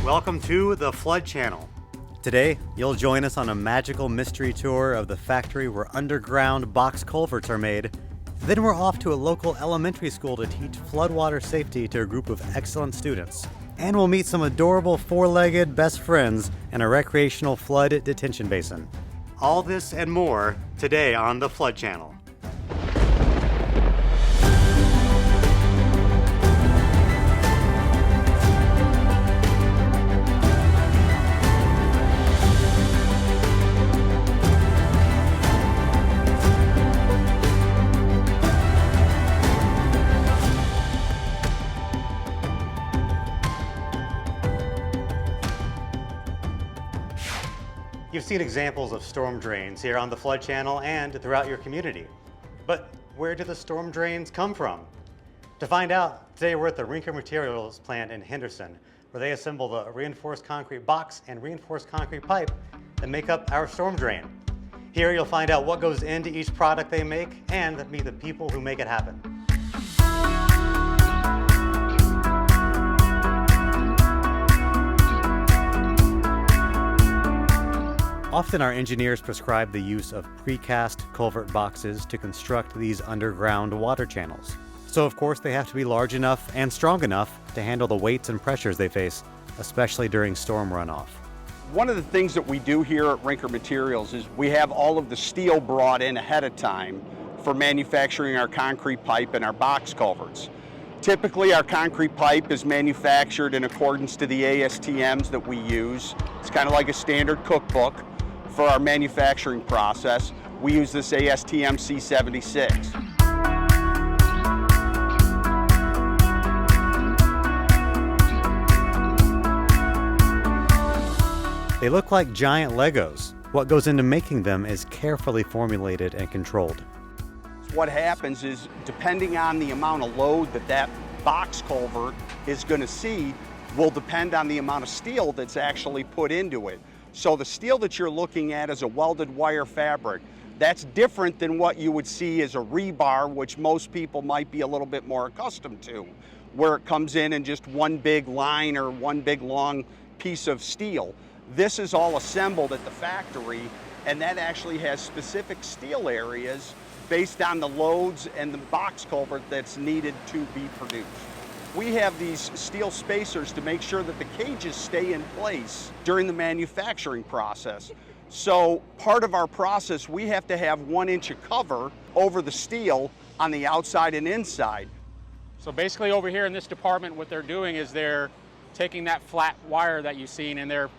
Welcome to the Flood Channel. Today, you'll join us on a magical mystery tour of the factory where underground box culverts are made. Then we're off to a local elementary school to teach floodwater safety to a group of excellent students. And we'll meet some adorable four-legged best friends in a recreational flood detention basin. All this and more today on the Flood Channel. You've seen examples of storm drains here on the Flood Channel and throughout your community. But where do the storm drains come from? To find out, today we're at the Rinker Materials plant in Henderson, where they assemble the reinforced concrete box and reinforced concrete pipe that make up our storm drain. Here you'll find out what goes into each product they make and meet the people who make it happen. Often our engineers prescribe the use of precast culvert boxes to construct these underground water channels. So of course they have to be large enough and strong enough to handle the weights and pressures they face, especially during storm runoff. One of the things that we do here at Rinker Materials is we have all of the steel brought in ahead of time for manufacturing our concrete pipe and our box culverts. Typically our concrete pipe is manufactured in accordance to the ASTMs that we use. It's kind of like a standard cookbook. For our manufacturing process, we use this ASTM C76. They look like giant Legos. What goes into making them is carefully formulated and controlled. What happens is, depending on the amount of load that box culvert is going to see, will depend on the amount of steel that's actually put into it. So the steel that you're looking at is a welded wire fabric. That's different than what you would see as a rebar, which most people might be a little bit more accustomed to, where it comes in just one big line or one big long piece of steel. This is all assembled at the factory, and that actually has specific steel areas based on the loads and the box culvert that's needed to be produced. We have these steel spacers to make sure that the cages stay in place during the manufacturing process. So part of our process, we have to have 1 inch of cover over the steel on the outside and inside. So basically over here in this department, what they're doing is they're taking that flat wire that you've seen and they're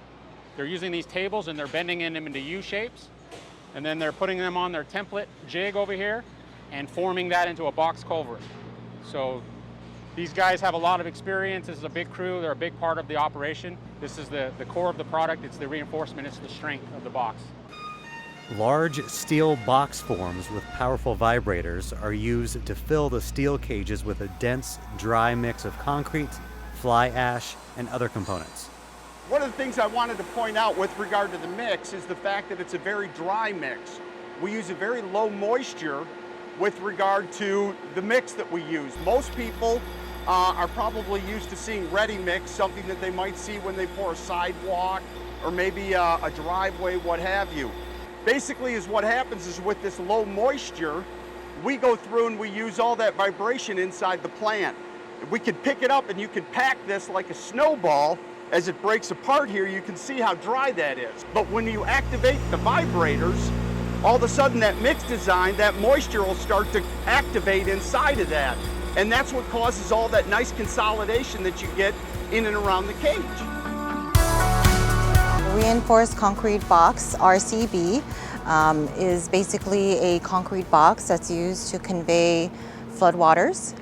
using these tables and they're bending them into U shapes. And then they're putting them on their template jig over here and forming that into a box culvert. So these guys have a lot of experience. This is a big crew. They're a big part of the operation. This is the core of the product. It's the reinforcement. It's the strength of the box. Large steel box forms with powerful vibrators are used to fill the steel cages with a dense, dry mix of concrete, fly ash, and other components. One of the things I wanted to point out with regard to the mix is the fact that it's a very dry mix. We use a very low moisture with regard to the mix that we use. Most people are probably used to seeing ready mix, something that they might see when they pour a sidewalk or maybe a driveway, what have you. Basically is what happens is with this low moisture, we go through and we use all that vibration inside the plant. We can pick it up and you can pack this like a snowball. As it breaks apart here, you can see how dry that is. But when you activate the vibrators, all of a sudden that mix design, that moisture will start to activate inside of that. And that's what causes all that nice consolidation that you get in and around the cage. Reinforced concrete box, RCB, is basically a concrete box that's used to convey floodwaters.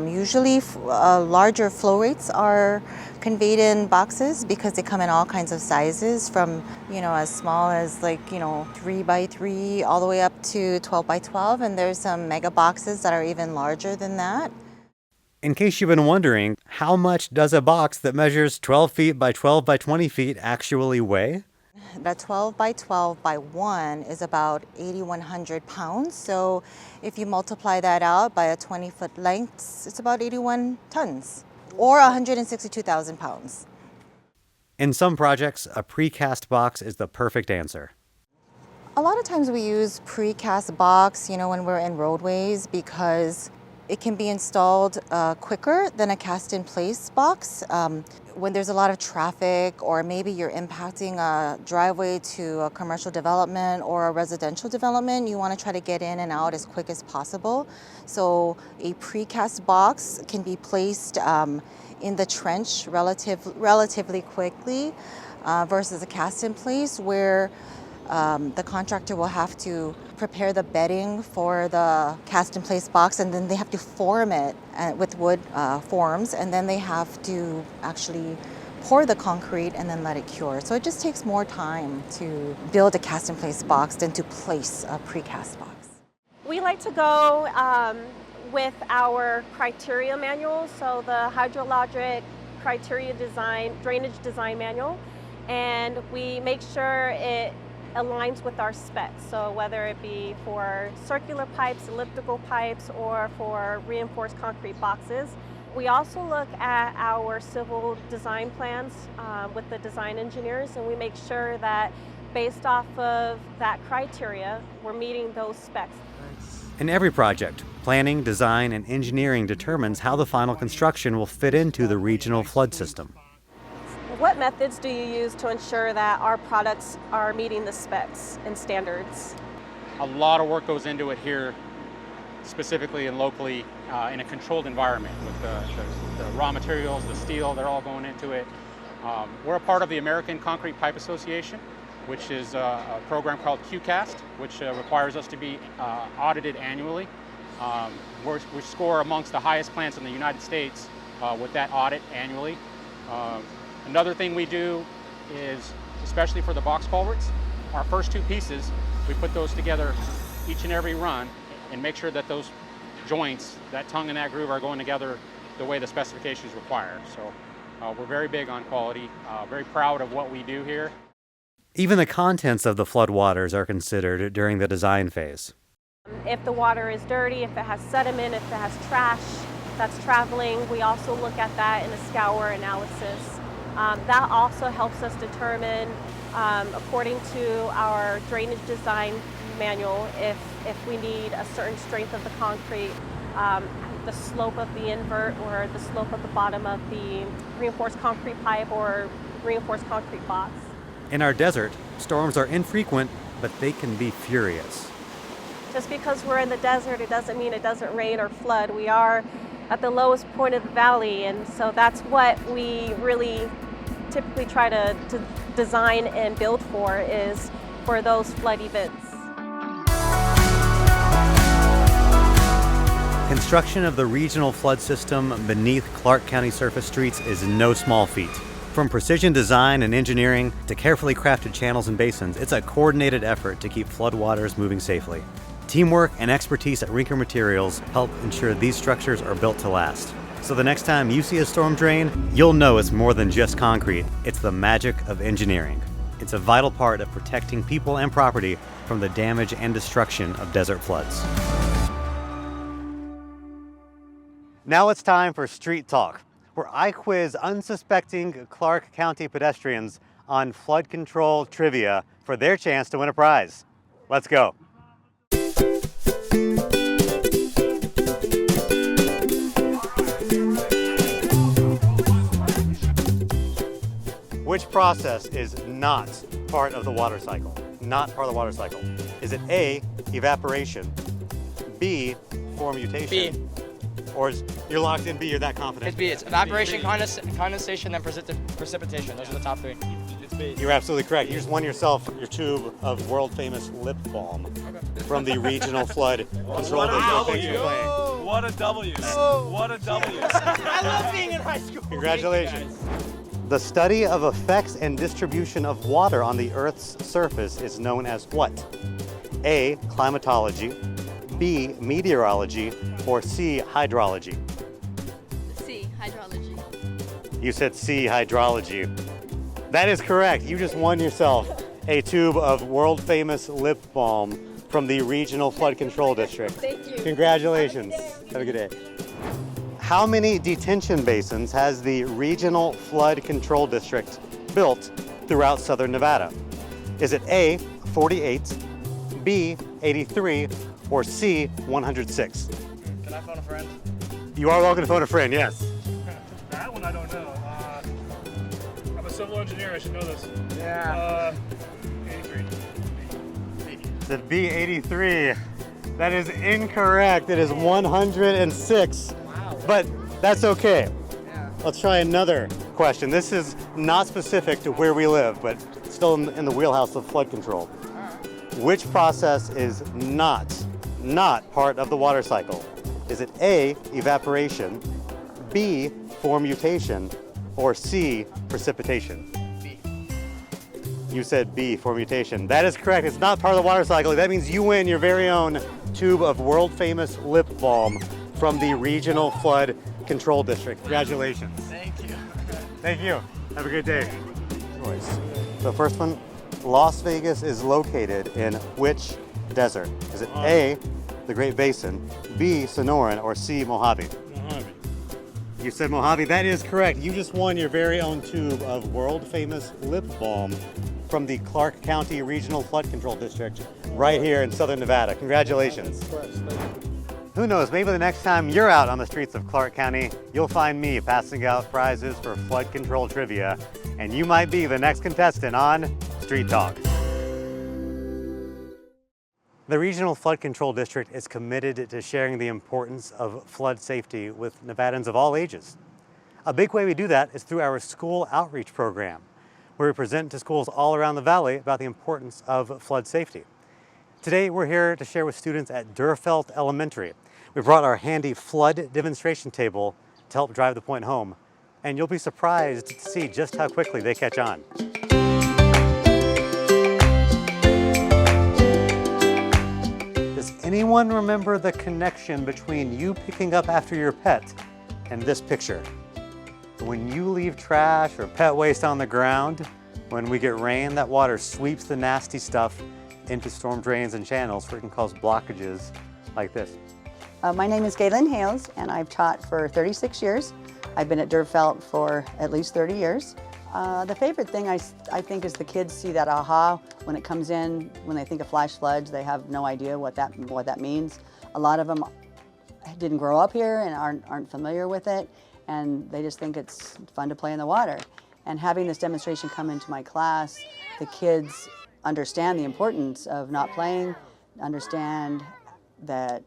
Usually larger flow rates are conveyed in boxes because they come in all kinds of sizes, from as small as 3 by 3 all the way up to 12 by 12, and there's some mega boxes that are even larger than that. In case you've been wondering, how much does a box that measures 12 feet by 12 by 20 feet actually weigh? That 12 by 12 by 1 is about 8,100 pounds. So if you multiply that out by a 20-foot length, it's about 81 tons or 162,000 pounds. In some projects, a precast box is the perfect answer. A lot of times we use precast box, when we're in roadways because it can be installed quicker than a cast-in-place box. When there's a lot of traffic, or maybe you're impacting a driveway to a commercial development or a residential development, you want to try to get in and out as quick as possible. So a precast box can be placed in the trench relatively quickly versus a cast-in-place where the contractor will have to prepare the bedding for the cast-in-place box, and then they have to form it with wood forms, and then they have to actually pour the concrete and then let it cure. So it just takes more time to build a cast-in-place box than to place a precast box. We like to go with our criteria manual, so the hydrologic criteria design, drainage design manual, and we make sure it aligns with our specs. So whether it be for circular pipes, elliptical pipes, or for reinforced concrete boxes. We also look at our civil design plans with the design engineers, and we make sure that based off of that criteria, we're meeting those specs. In every project, planning, design, and engineering determines how the final construction will fit into the regional flood system. What methods do you use to ensure that our products are meeting the specs and standards? A lot of work goes into it here, specifically and locally in a controlled environment with the raw materials, the steel, they're all going into it. We're a part of the American Concrete Pipe Association, which is a program called QCAST, which requires us to be audited annually. We score amongst the highest plants in the United States with that audit annually. Another thing we do is, especially for the box culverts, our first two pieces, we put those together each and every run and make sure that those joints, that tongue and that groove, are going together the way the specifications require. So we're very big on quality, very proud of what we do here. Even the contents of the floodwaters are considered during the design phase. If the water is dirty, if it has sediment, if it has trash that's traveling, we also look at that in a scour analysis. That also helps us determine, according to our drainage design manual, if we need a certain strength of the concrete, the slope of the invert, or the slope of the bottom of the reinforced concrete pipe or reinforced concrete box. In our desert, storms are infrequent, but they can be furious. Just because we're in the desert, it doesn't mean it doesn't rain or flood. We are at the lowest point of the valley, and so that's what we really typically try to design and build is for those flood events. Construction of the regional flood system beneath Clark County surface streets is no small feat. From precision design and engineering to carefully crafted channels and basins, it's a coordinated effort to keep floodwaters moving safely. Teamwork and expertise at Rinker Materials help ensure these structures are built to last. So the next time you see a storm drain, you'll know it's more than just concrete. It's the magic of engineering. It's a vital part of protecting people and property from the damage and destruction of desert floods. Now it's time for Street Talk, where I quiz unsuspecting Clark County pedestrians on flood control trivia for their chance to win a prize. Let's go. Which process is not part of the water cycle? Not part of the water cycle. Is it A, evaporation, B, formutation? B. Or you're locked in B, you're that confident? It's B. It's evaporation, condensation, then precipitation. Those are the top three. It's B. You're absolutely correct. You just won yourself your tube of world famous lip balm from the regional flood control district. Thanks for playing. What a W. What a W. I love being in high school. Congratulations. The study of effects and distribution of water on the Earth's surface is known as what? A, climatology, B, meteorology, or C, hydrology? C, hydrology. You said C, hydrology. That is correct. You just won yourself a tube of world famous lip balm from the Regional Flood Control District. Thank you. Congratulations. Have a good day. How many detention basins has the Regional Flood Control District built throughout southern Nevada? Is it A, 48, B, 83, or C, 106? Can I phone a friend? You are welcome to phone a friend, yes. That one I don't know. I'm a civil engineer. I should know this. Yeah. 83. The B83. That is incorrect. It is 106. Wow. But that's okay. Yeah. Let's try another question. This is not specific to where we live, but still in the wheelhouse of flood control. Which process is not part of the water cycle? Is it A, evaporation, B, formutation, or C, precipitation? B. You said B, formutation. That is correct. It's not part of the water cycle. That means you win your very own tube of world-famous lip balm from the Regional Flood Control District. Congratulations. Thank you. Thank you. Have a good day. So first one, Las Vegas is located in which desert? Is it A, the Great Basin, B, Sonoran, or C, Mojave? Mojave. You said Mojave. That is correct. You just won your very own tube of world-famous lip balm from the Clark County Regional Flood Control District right here in southern Nevada. Congratulations. Who knows, maybe the next time you're out on the streets of Clark County, you'll find me passing out prizes for flood control trivia, and you might be the next contestant on Street Talk. The Regional Flood Control District is committed to sharing the importance of flood safety with Nevadans of all ages. A big way we do that is through our school outreach program, where we present to schools all around the valley about the importance of flood safety. Today, we're here to share with students at Durfelt Elementary. We brought our handy flood demonstration table to help drive the point home, and you'll be surprised to see just how quickly they catch on. Does anyone remember the connection between you picking up after your pet and this picture? When you leave trash or pet waste on the ground, when we get rain, that water sweeps the nasty stuff into storm drains and channels where it can cause blockages like this. My name is Galen Hales, and I've taught for 36 years. I've been at Durfelt for at least 30 years. The favorite thing I think is the kids see that aha when it comes in, when they think of flash floods. They have no idea what that means. A lot of them didn't grow up here and aren't familiar with it, and they just think it's fun to play in the water. And having this demonstration come into my class, the kids understand the importance of not playing, understand that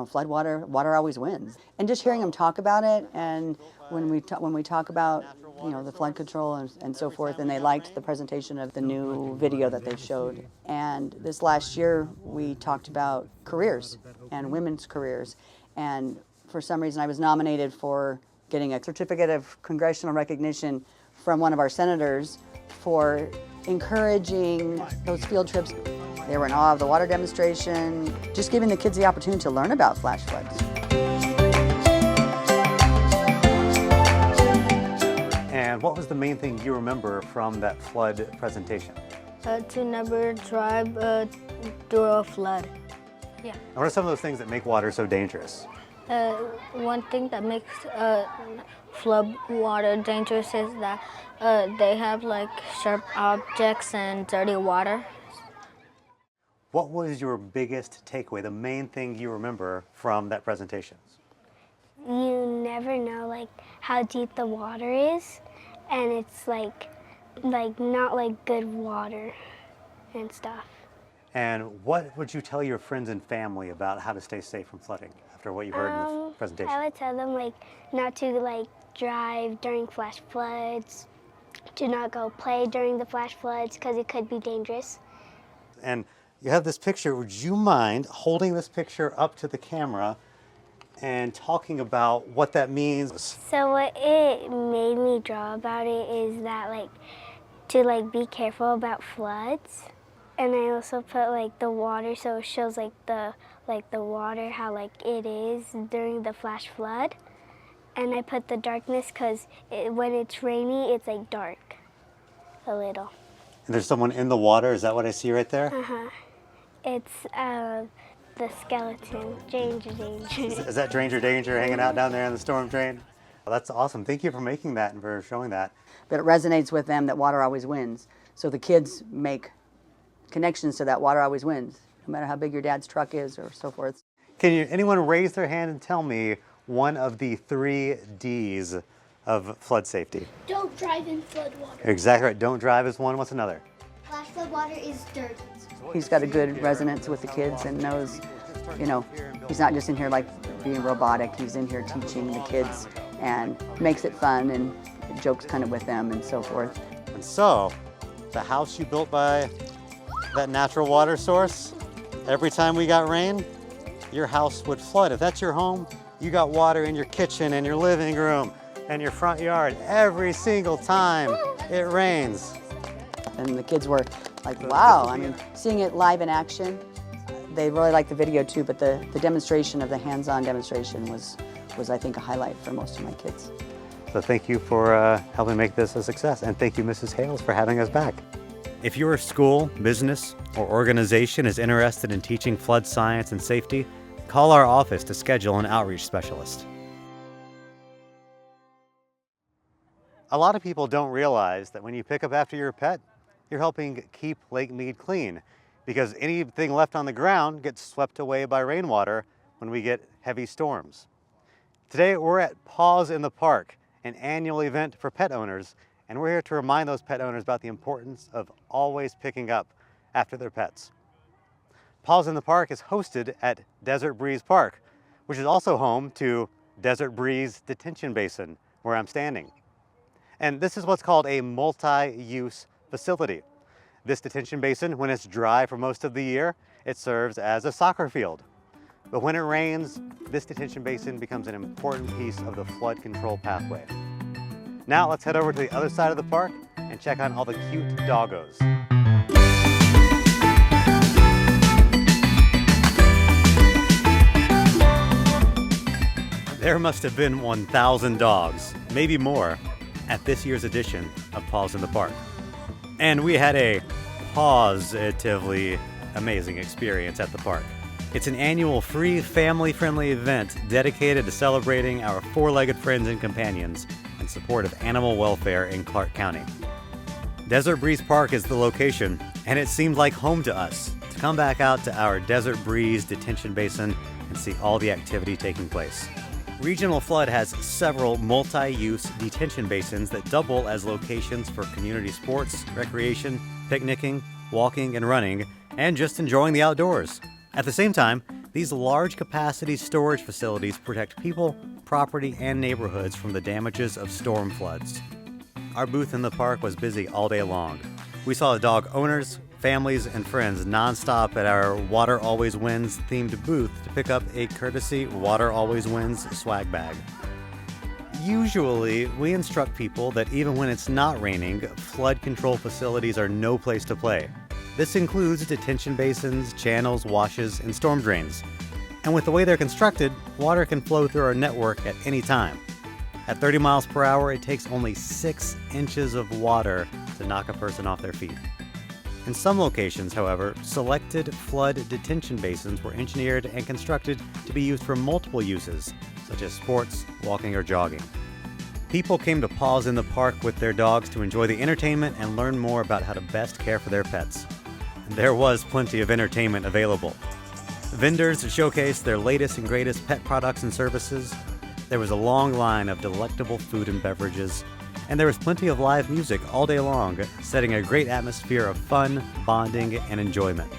flood water always wins. And just hearing them talk about it, and when we talk about the flood control and so forth, and they liked the presentation of the new video that they showed. And this last year we talked about careers and women's careers, and for some reason I was nominated for getting a certificate of congressional recognition from one of our senators for encouraging those field trips. They were in awe of the water demonstration, just giving the kids the opportunity to learn about flash floods. And what was the main thing you remember from that flood presentation? To never drive through a flood. Yeah. And what are some of those things that make water so dangerous? One thing that makes flood water dangerous is that they have like sharp objects and dirty water. What was your biggest takeaway, the main thing you remember from that presentation? You never know like how deep the water is, and it's like not like good water and stuff. And what would you tell your friends and family about how to stay safe from flooding after what you heard in the presentation? I would tell them like not to drive during flash floods, to not go play during the flash floods because it could be dangerous. And you have this picture. Would you mind holding this picture up to the camera and talking about what that means? So what it made me draw about it is that to be careful about floods. And I also put the water, so it shows the water how it is during the flash flood. And I put the darkness because when it's rainy, it's dark a little. And there's someone in the water. Is that what I see right there? It's the skeleton, Danger. Is that Danger hanging out down there in the storm drain? Well, that's awesome. Thank you for making that and for showing that. But it resonates with them that water always wins. So the kids make connections to that water always wins, no matter how big your dad's truck is or so forth. Can anyone raise their hand and tell me one of the 3 Ds of flood safety? Don't drive in flood water. Exactly right. Don't drive is one. What's another? Flash flood water is dirty. He's got a good resonance with the kids and knows, you know, he's not just in here like being robotic. He's in here teaching the kids and makes it fun and jokes kind of with them and so forth. And so, the house you built by that natural water source, every time we got rain, your house would flood. If that's your home, you got water in your kitchen and your living room and your front yard every single time it rains. And the kids were like, wow, I mean, seeing it live in action, they really liked the video too, but the demonstration of the hands-on demonstration was I think a highlight for most of my kids. So thank you for helping make this a success, and thank you, Mrs. Hales, for having us back. If your school, business, or organization is interested in teaching flood science and safety, call our office to schedule an outreach specialist. A lot of people don't realize that when you pick up after your pet, you're helping keep Lake Mead clean, because anything left on the ground gets swept away by rainwater when we get heavy storms. Today we're at Paws in the Park, an annual event for pet owners, and we're here to remind those pet owners about the importance of always picking up after their pets. Paws in the Park is hosted at Desert Breeze Park, which is also home to Desert Breeze Detention Basin, where I'm standing. And this is what's called a multi-use facility. This detention basin, when it's dry for most of the year, it serves as a soccer field. But when it rains, this detention basin becomes an important piece of the flood control pathway. Now let's head over to the other side of the park and check on all the cute doggos. There must have been 1,000 dogs, maybe more, at this year's edition of Paws in the Park. And we had a positively amazing experience at the park. It's an annual free family-friendly event dedicated to celebrating our four-legged friends and companions in support of animal welfare in Clark County. Desert Breeze Park is the location, and it seemed like home to us to come back out to our Desert Breeze detention basin and see all the activity taking place. Regional Flood has several multi-use detention basins that double as locations for community sports, recreation, picnicking, walking and running, and just enjoying the outdoors. At the same time, these large capacity storage facilities protect people, property, and neighborhoods from the damages of storm floods. Our booth in the park was busy all day long. We saw dog owners, families, and friends nonstop at our Water Always Wins themed booth to pick up a courtesy Water Always Wins swag bag. Usually, we instruct people that even when it's not raining, flood control facilities are no place to play. This includes detention basins, channels, washes, and storm drains. And with the way they're constructed, water can flow through our network at any time. At 30 miles per hour, it takes only 6 inches of water to knock a person off their feet. In some locations, however, selected flood detention basins were engineered and constructed to be used for multiple uses, such as sports, walking, or jogging. People came to Paws in the Park with their dogs to enjoy the entertainment and learn more about how to best care for their pets. There was plenty of entertainment available. Vendors showcased their latest and greatest pet products and services. There was a long line of delectable food and beverages, and there was plenty of live music all day long, setting a great atmosphere of fun, bonding, and enjoyment.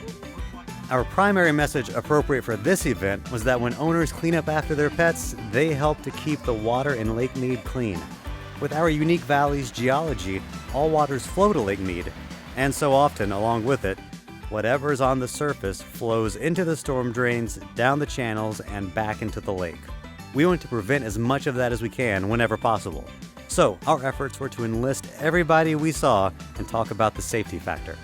Our primary message appropriate for this event was that when owners clean up after their pets, they help to keep the water in Lake Mead clean. With our unique valley's geology, all waters flow to Lake Mead, and so often, along with it, whatever's on the surface flows into the storm drains, down the channels, and back into the lake. We want to prevent as much of that as we can whenever possible. So our efforts were to enlist everybody we saw and talk about the safety factor.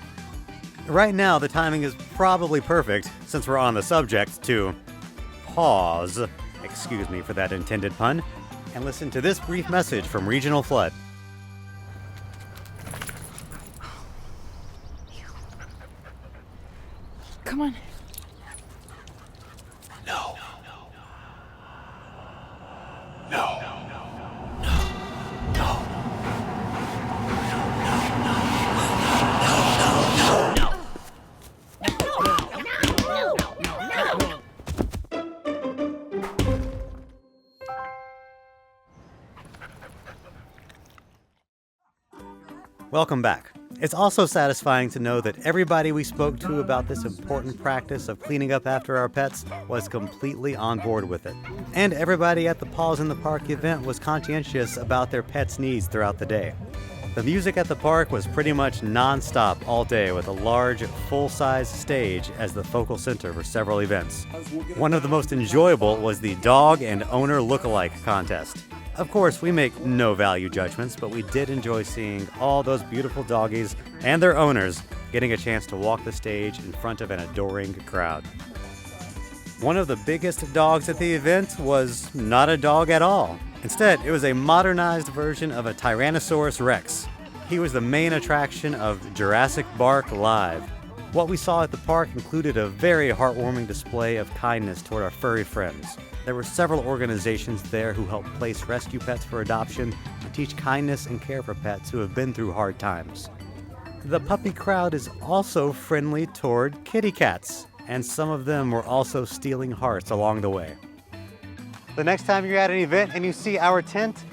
Right now, the timing is probably perfect, since we're on the subject, to pause, excuse me for that intended pun, and listen to this brief message from Regional Flood. Come on. No. Welcome back. It's also satisfying to know that everybody we spoke to about this important practice of cleaning up after our pets was completely on board with it. And everybody at the Paws in the Park event was conscientious about their pets' needs throughout the day. The music at the park was pretty much non-stop all day, with a large, full-size stage as the focal center for several events. One of the most enjoyable was the dog and owner look-alike contest. Of course, we make no value judgments, but we did enjoy seeing all those beautiful doggies and their owners getting a chance to walk the stage in front of an adoring crowd. One of the biggest dogs at the event was not a dog at all. Instead, it was a modernized version of a Tyrannosaurus Rex. He was the main attraction of Jurassic Bark Live. What we saw at the park included a very heartwarming display of kindness toward our furry friends. There were several organizations there who help place rescue pets for adoption and teach kindness and care for pets who have been through hard times. The puppy crowd is also friendly toward kitty cats, and some of them were also stealing hearts along the way. The next time you're at an event and you see our tent,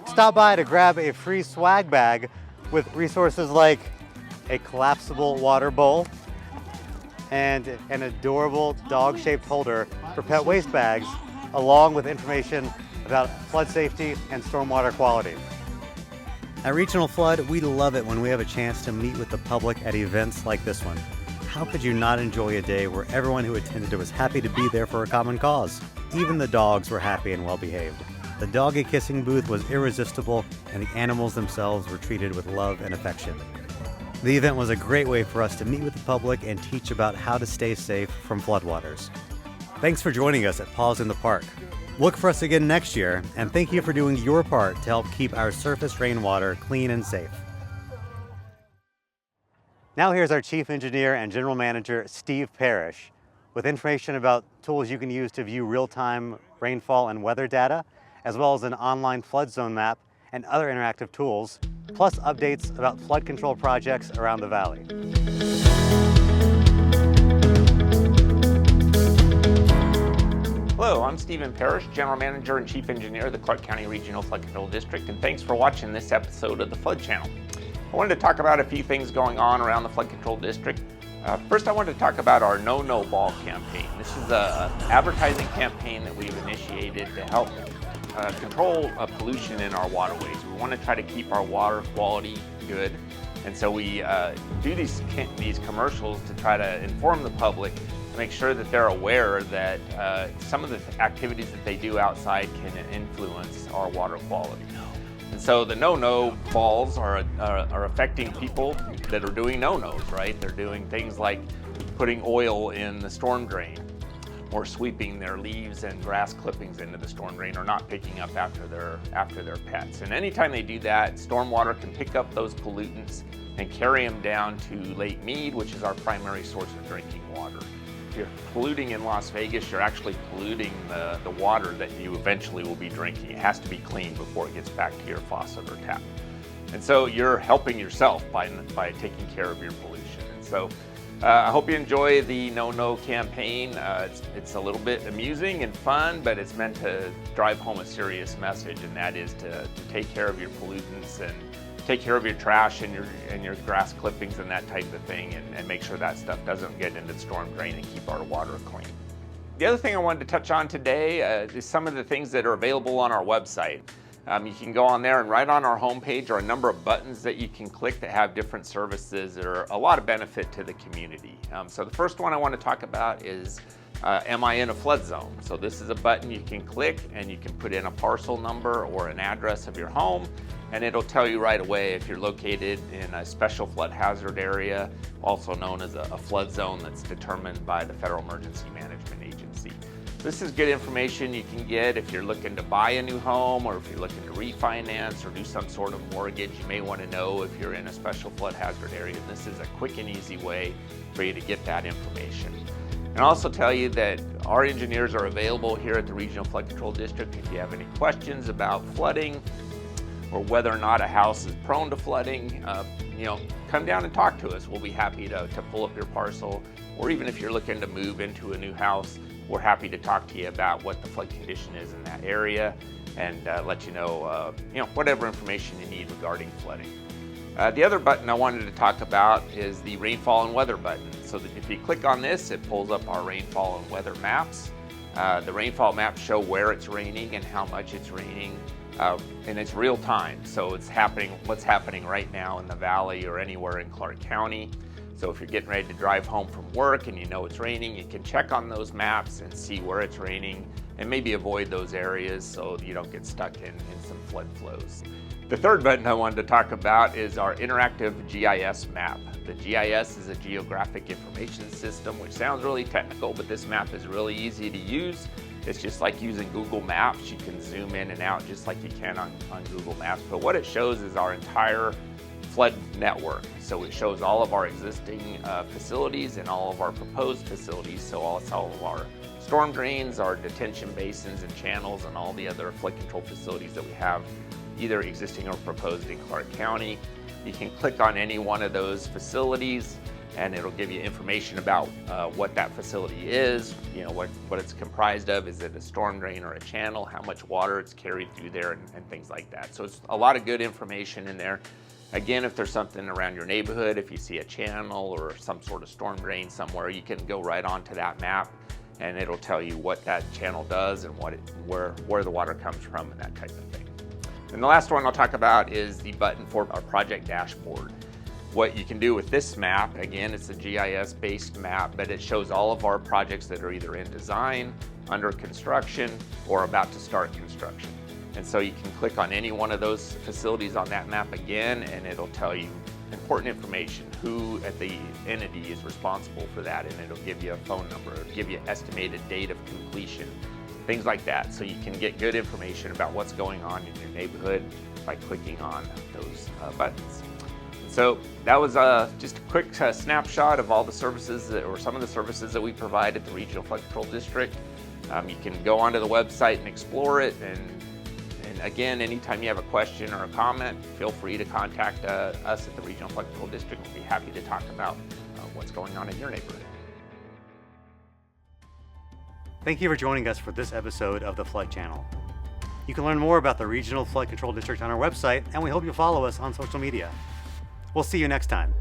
stop by to grab a free swag bag with resources like a collapsible water bowl and an adorable dog-shaped holder for pet waste bags, along with information about flood safety and stormwater quality. At Regional Flood, we love it when we have a chance to meet with the public at events like this one. How could you not enjoy a day where everyone who attended was happy to be there for a common cause? Even the dogs were happy and well behaved. The doggy kissing booth was irresistible, and the animals themselves were treated with love and affection. The event was a great way for us to meet with the public and teach about how to stay safe from floodwaters. Thanks for joining us at Paws in the Park. Look for us again next year, and thank you for doing your part to help keep our surface rainwater clean and safe. Now here's our Chief Engineer and General Manager, Steve Parrish, with information about tools you can use to view real-time rainfall and weather data, as well as an online flood zone map and other interactive tools, plus updates about flood control projects around the valley. Hello, I'm Stephen Parrish, General Manager and Chief Engineer of the Clark County Regional Flood Control District, and thanks for watching this episode of the Flood Channel. I wanted to talk about a few things going on around the Flood Control District. First, I wanted to talk about our No No Ball campaign. This is an advertising campaign that we've initiated to help control pollution in our waterways. We want to try to keep our water quality good, and so we do these commercials to try to inform the public, to make sure that they're aware that some of the activities that they do outside can influence our water quality. And so the no-no balls are affecting people that are doing no-nos, right? They're doing things like putting oil in the storm drain, or sweeping their leaves and grass clippings into the storm drain, or not picking up after their pets. And anytime they do that, stormwater can pick up those pollutants and carry them down to Lake Mead, which is our primary source of drinking water. If you're polluting in Las Vegas, you're actually polluting the water that you eventually will be drinking. It has to be clean before it gets back to your faucet or tap. And so you're helping yourself by taking care of your pollution. And so I hope you enjoy the No No campaign. It's a little bit amusing and fun, but it's meant to drive home a serious message, and that is to take care of your pollutants and take care of your trash and your grass clippings and that type of thing, and make sure that stuff doesn't get into the storm drain and keep our water clean. The other thing I wanted to touch on today is some of the things that are available on our website. You can go on there, and right on our homepage are a number of buttons that you can click that have different services that are a lot of benefit to the community. So the first one I want to talk about is am I in a flood zone? So this is a button you can click, and you can put in a parcel number or an address of your home, and it'll tell you right away if you're located in a special flood hazard area, also known as a flood zone that's determined by the Federal Emergency Management Agency. This is good information you can get if you're looking to buy a new home, or if you're looking to refinance or do some sort of mortgage. You may want to know if you're in a special flood hazard area. This is a quick and easy way for you to get that information. And I'll also tell you that our engineers are available here at the Regional Flood Control District if you have any questions about flooding or whether or not a house is prone to flooding. Come down and talk to us. We'll be happy to pull up your parcel, or even if you're looking to move into a new house, we're happy to talk to you about what the flood condition is in that area and let you know, whatever information you need regarding flooding. The other button I wanted to talk about is the rainfall and weather button. So that if you click on this, it pulls up our rainfall and weather maps. The rainfall maps show where it's raining and how much it's raining, and it's real time. So it's what's happening right now in the valley or anywhere in Clark County. So if you're getting ready to drive home from work and you know it's raining, you can check on those maps and see where it's raining and maybe avoid those areas so you don't get stuck in some flood flows. The third button I wanted to talk about is our interactive GIS map. The GIS is a geographic information system, which sounds really technical, but this map is really easy to use. It's just like using Google Maps. You can zoom in and out just like you can on Google Maps. But what it shows is our entire flood network. So it shows all of our existing facilities and all of our proposed facilities. So all of our storm drains, our detention basins and channels, and all the other flood control facilities that we have, either existing or proposed in Clark County. You can click on any one of those facilities and it'll give you information about what that facility is, what it's comprised of. Is it a storm drain or a channel? How much water it's carried through there and things like that. So it's a lot of good information in there. Again, if there's something around your neighborhood, if you see a channel or some sort of storm drain somewhere, you can go right onto that map and it'll tell you what that channel does and where the water comes from and that type of thing. And the last one I'll talk about is the button for our project dashboard. What you can do with this map, again, it's a GIS-based map, but it shows all of our projects that are either in design, under construction, or about to start construction. And so you can click on any one of those facilities on that map again, and it'll tell you important information, who at the entity is responsible for that, and it'll give you a phone number, it'll give you estimated date of completion, things like that. So you can get good information about what's going on in your neighborhood by clicking on those buttons. And so that was just a quick snapshot of all the services or some of the services that we provide at the Regional Flood Control District. You can go onto the website and explore it, and again, anytime you have a question or a comment, feel free to contact us at the Regional Flood Control District. We'll be happy to talk about what's going on in your neighborhood. Thank you for joining us for this episode of the Flood Channel. You can learn more about the Regional Flood Control District on our website, and we hope you'll follow us on social media. We'll see you next time.